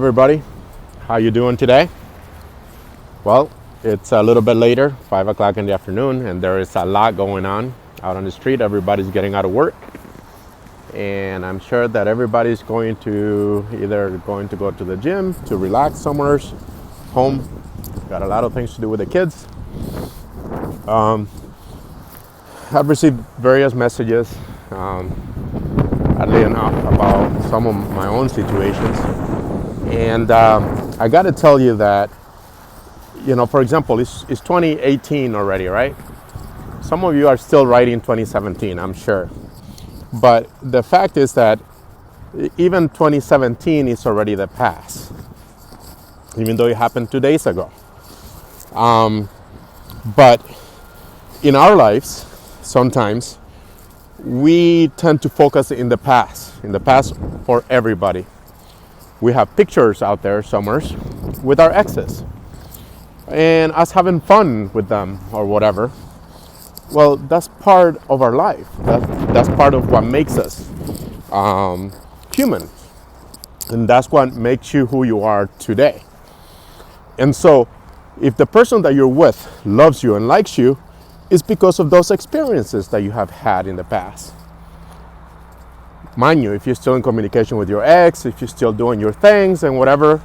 everybody. How you doing today? Well, it's a little bit later, 5 o'clock in the afternoon, and there is a lot going on out on the street. Everybody's getting out of work, and I'm sure that everybody's going to go to the gym, to relax somewhere, home. Got a lot of things to do with the kids. I've received various messages, oddly enough, about some of my own situations. And I got to tell you that, for example, it's 2018 already, right? Some of you are still writing 2017, I'm sure. But the fact is that even 2017 is already the past, even though it happened 2 days ago. But in our lives, sometimes we tend to focus in the past for everybody. We have pictures out there somewhere with our exes and us having fun with them or whatever. Well, that's part of our life. That's part of what makes us human. And that's what makes you who you are today. And so if the person that you're with loves you and likes you, it's because of those experiences that you have had in the past. Mind you, if you're still in communication with your ex, if you're still doing your things and whatever,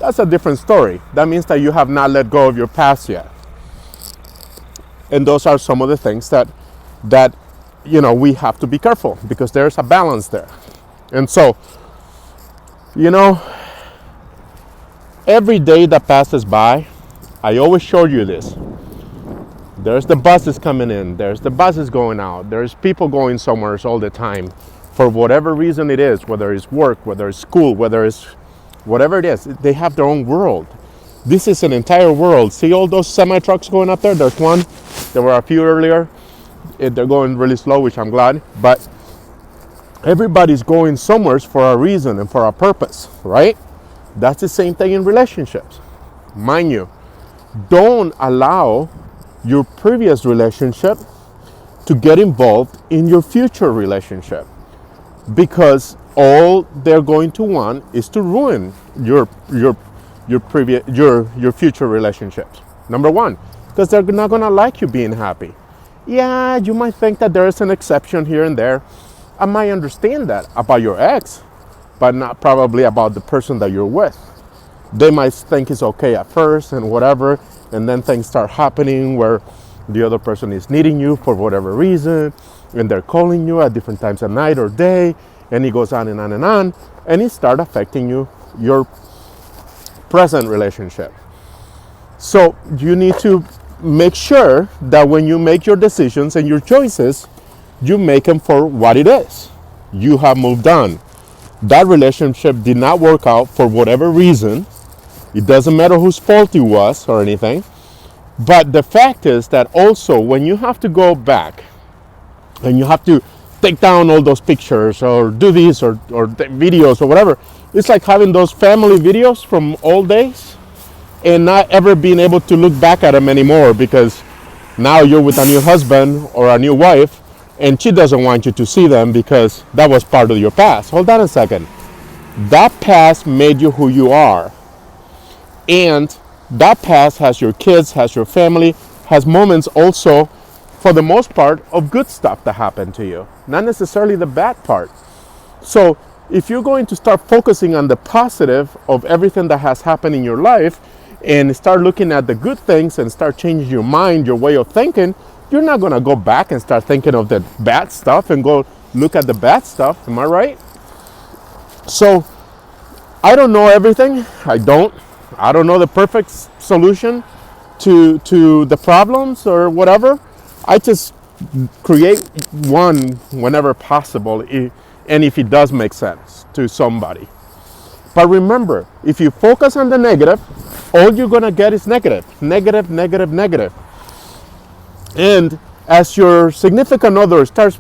that's a different story. That means that you have not let go of your past yet. And those are some of the things that we have to be careful, because there's a balance there. And so, every day that passes by, I always show you this. There's the buses coming in, there's the buses going out, there's people going somewhere all the time. For whatever reason it is, whether it's work, whether it's school, whether it's whatever it is, they have their own world. This is an entire world. See all those semi-trucks going up there? There's one. There were a few earlier. They're going really slow, which I'm glad. But everybody's going somewhere for a reason and for a purpose, right? That's the same thing in relationships. Mind you, don't allow your previous relationship to get involved in your future relationship, because all they're going to want is to ruin your future relationships. Number one, because they're not going to like you being happy. Yeah, you might think that there is an exception here and there. I might understand that about your ex, but not probably about the person that you're with. They might think it's okay at first and whatever, and then things start happening where the other person is needing you for whatever reason, and they're calling you at different times of night or day, and it goes on and on and on, and it starts affecting your present relationship. So you need to make sure that when you make your decisions and your choices, you make them for what it is. You have moved on. That relationship did not work out for whatever reason. It doesn't matter whose fault it was or anything. But the fact is that also when you have to go back and you have to take down all those pictures or do this or videos or whatever, it's like having those family videos from old days and not ever being able to look back at them anymore, because now you're with a new husband or a new wife and she doesn't want you to see them because that was part of your past. Hold on a second. That past made you who you are. And that past has your kids, has your family, has moments also, for the most part, of good stuff that happened to you, not necessarily the bad part. So if you're going to start focusing on the positive of everything that has happened in your life and start looking at the good things and start changing your mind, your way of thinking, you're not going to go back and start thinking of the bad stuff and go look at the bad stuff. Am I right? So I don't know everything. I don't know the perfect solution to the problems or whatever. I just create one whenever possible, and if it does make sense to somebody. But remember, if you focus on the negative, all you're going to get is negative. And as your significant other starts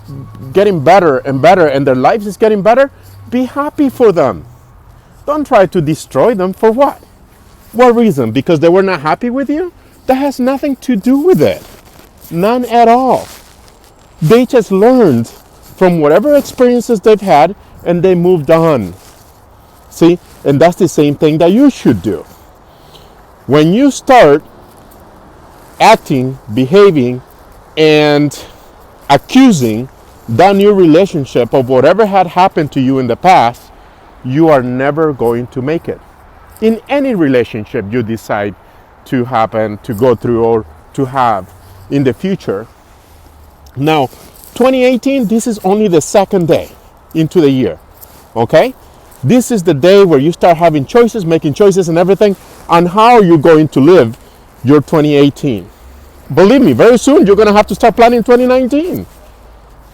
getting better and better and their lives is getting better, be happy for them. Don't try to destroy them. For what? What reason? Because they were not happy with you? That has nothing to do with it. None at all. They just learned from whatever experiences they've had and they moved on. See, And that's the same thing that you should do. When you start acting, behaving, and accusing that new relationship of whatever had happened to you in the past, you are never going to make it. In any relationship you decide to happen, to go through, or to have in the future. Now, 2018, this is only the second day into the year, okay? This is the day where you start having choices, making choices and everything on how you're going to live your 2018. Believe me, very soon you're going to have to start planning 2019.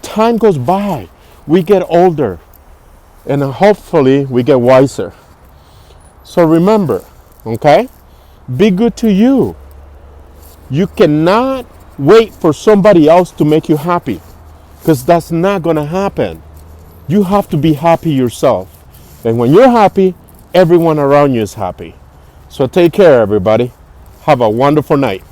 Time goes by, we get older, and hopefully we get wiser. So remember, okay? Be good to you. You cannot wait for somebody else to make you happy, because that's not going to happen. You have to be happy yourself. And when you're happy, everyone around you is happy. So take care, everybody. Have a wonderful night.